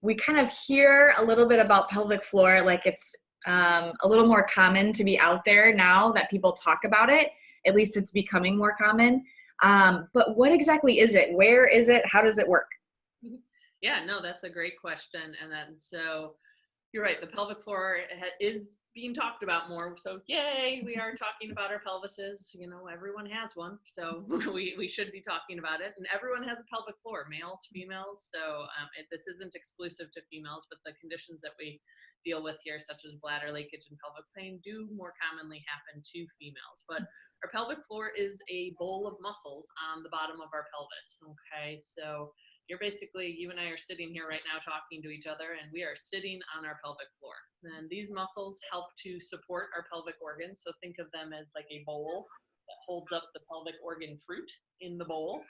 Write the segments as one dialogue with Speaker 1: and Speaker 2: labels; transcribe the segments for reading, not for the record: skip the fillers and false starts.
Speaker 1: we kind of hear a little bit about pelvic floor, like it's a little more common to be out there now that people talk about it. At least it's becoming more common. But what exactly is it? Where is it? How does it work?
Speaker 2: Yeah, no, that's a great question. And then, so you're right, the pelvic floor is being talked about more. So yay, we are talking about our pelvises. You know, everyone has one. So we should be talking about it. And everyone has a pelvic floor, males, females. So this isn't exclusive to females, but the conditions that we deal with here, such as bladder leakage and pelvic pain, do more commonly happen to females. But our pelvic floor is a bowl of muscles on the bottom of our pelvis. Okay, so you're basically, you and I are sitting here right now talking to each other, and we are sitting on our pelvic floor. And these muscles help to support our pelvic organs. So think of them as like a bowl that holds up the pelvic organ fruit in the bowl.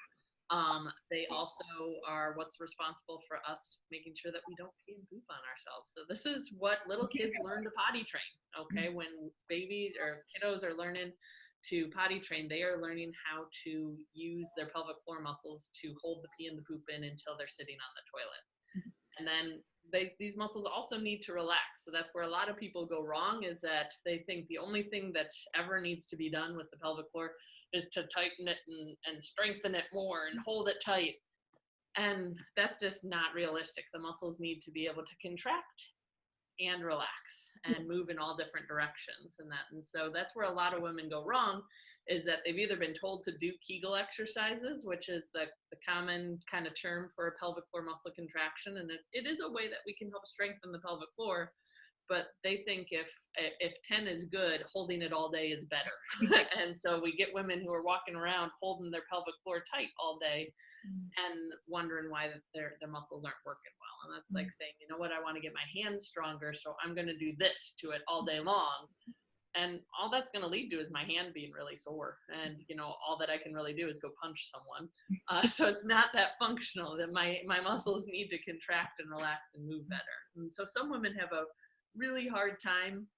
Speaker 2: They also are what's responsible for us making sure that we don't pee and poop on ourselves. So this is what little kids learn to potty train. Okay, when babies or kiddos are learning to potty train, they are learning how to use their pelvic floor muscles to hold the pee and the poop in until they're sitting on the toilet. And then these muscles also need to relax. So that's where a lot of people go wrong, is that they think the only thing that ever needs to be done with the pelvic floor is to tighten it and strengthen it more and hold it tight. And that's just not realistic. The muscles need to be able to contract and relax and move in all different directions and so that's where a lot of women go wrong, is that they've either been told to do Kegel exercises, which is the common kind of term for a pelvic floor muscle contraction, and it is a way that we can help strengthen the pelvic floor, but they think if 10 is good, holding it all day is better. And so we get women who are walking around holding their pelvic floor tight all day and wondering why their muscles aren't working well. And that's like saying, you know what, I want to get my hands stronger, so I'm going to do this to it all day long. And all that's going to lead to is my hand being really sore. And, you know, all that I can really do is go punch someone. So it's not that functional, that my muscles need to contract and relax and move better. And so some women have a really hard time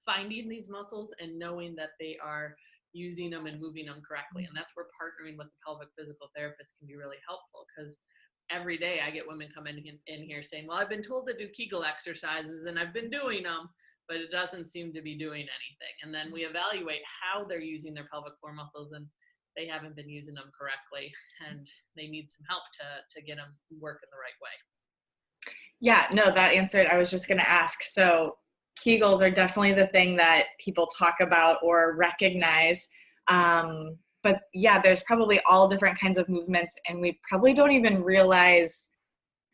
Speaker 2: finding these muscles and knowing that they are using them and moving them correctly. And that's where partnering with the pelvic physical therapist can be really helpful, because every day I get women coming in here saying, well, I've been told to do Kegel exercises and I've been doing them, but it doesn't seem to be doing anything. And then we evaluate how they're using their pelvic floor muscles, and they haven't been using them correctly, and they need some help to get them working the right way.
Speaker 1: Yeah, no, that answered. I was just going to ask. So Kegels are definitely the thing that people talk about or recognize. But yeah, there's probably all different kinds of movements, and we probably don't even realize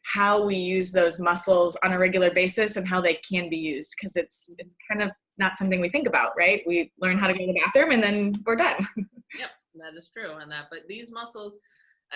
Speaker 1: how we use those muscles on a regular basis and how they can be used, because it's kind of not something we think about, right? We learn how to go to the bathroom and then we're done.
Speaker 2: Yep, that is true. But these muscles,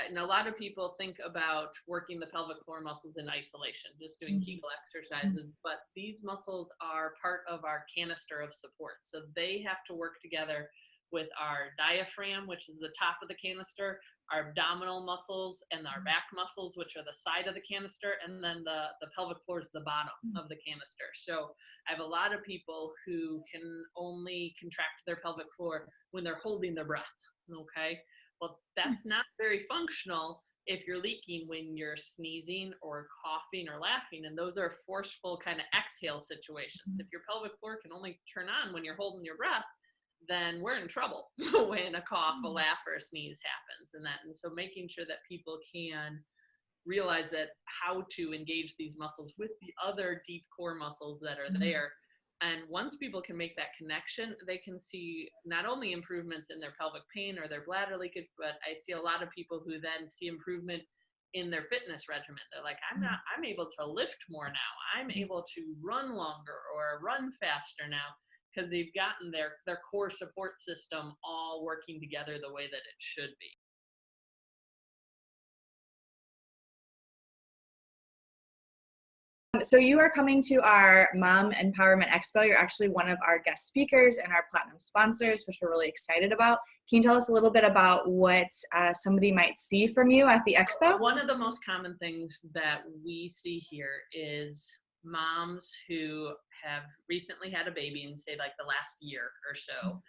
Speaker 2: and a lot of people think about working the pelvic floor muscles in isolation, just doing Kegel exercises, but these muscles are part of our canister of support. So they have to work together with our diaphragm, which is the top of the canister, our abdominal muscles, and our back muscles, which are the side of the canister, and then the pelvic floor is the bottom of the canister. So I have a lot of people who can only contract their pelvic floor when they're holding their breath, okay? Well, that's not very functional if you're leaking when you're sneezing or coughing or laughing, and those are forceful kind of exhale situations. If your pelvic floor can only turn on when you're holding your breath, then we're in trouble when a cough, a laugh, or a sneeze happens. And so making sure that people can realize that how to engage these muscles with the other deep core muscles that are there. And once people can make that connection, they can see not only improvements in their pelvic pain or their bladder leakage, but I see a lot of people who then see improvement in their fitness regimen. They're like, I'm able to lift more now. I'm able to run longer or run faster now, because they've gotten their core support system all working together the way that it should be.
Speaker 1: So you are coming to our Mom Empowerment Expo. You're actually one of our guest speakers and our platinum sponsors, which we're really excited about. Can you tell us a little bit about what somebody might see from you at the expo?
Speaker 2: One of the most common things that we see here is moms who have recently had a baby in, say, like the last year or so,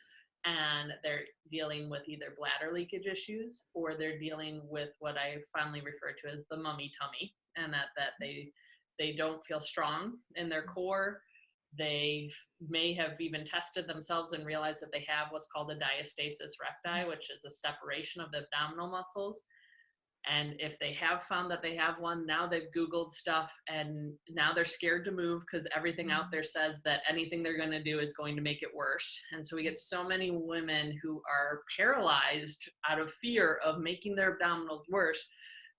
Speaker 2: and they're dealing with either bladder leakage issues, or they're dealing with what I fondly refer to as the mummy tummy, and that they they don't feel strong in their core. They may have even tested themselves and realized that they have what's called a diastasis recti, which is a separation of the abdominal muscles. And if they have found that they have one, now they've Googled stuff and now they're scared to move because everything out there says that anything they're going to do is going to make it worse. And so we get so many women who are paralyzed out of fear of making their abdominals worse,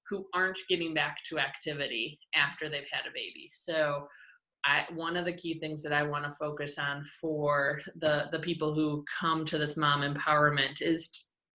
Speaker 2: who aren't getting back to activity after they've had a baby. So one of the key things that I want to focus on for the people who come to this mom empowerment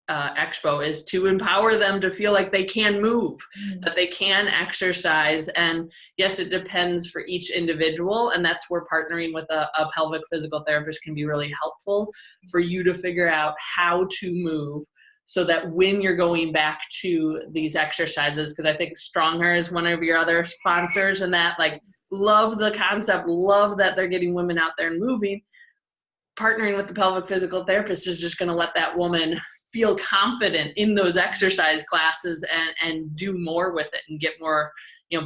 Speaker 2: expo is to empower them to feel like they can move, that they can exercise. And yes, it depends for each individual. And that's where partnering with a pelvic physical therapist can be really helpful for you to figure out how to move so that when you're going back to these exercises, because I think Stronger is one of your other sponsors, and that, like, love the concept, love that they're getting women out there and moving. Partnering with the pelvic physical therapist is just going to let that woman feel confident in those exercise classes and do more with it and get more,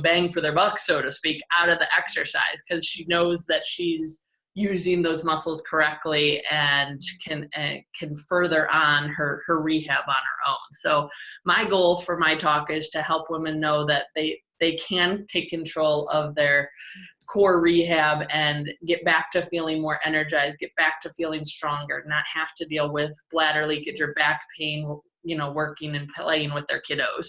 Speaker 2: bang for their buck, so to speak, out of the exercise, because she knows that she's using those muscles correctly and can further on her rehab on her own. So my goal for my talk is to help women know that they can take control of their core rehab and get back to feeling more energized, get back to feeling stronger, not have to deal with bladder leakage or back pain, working and playing with their kiddos.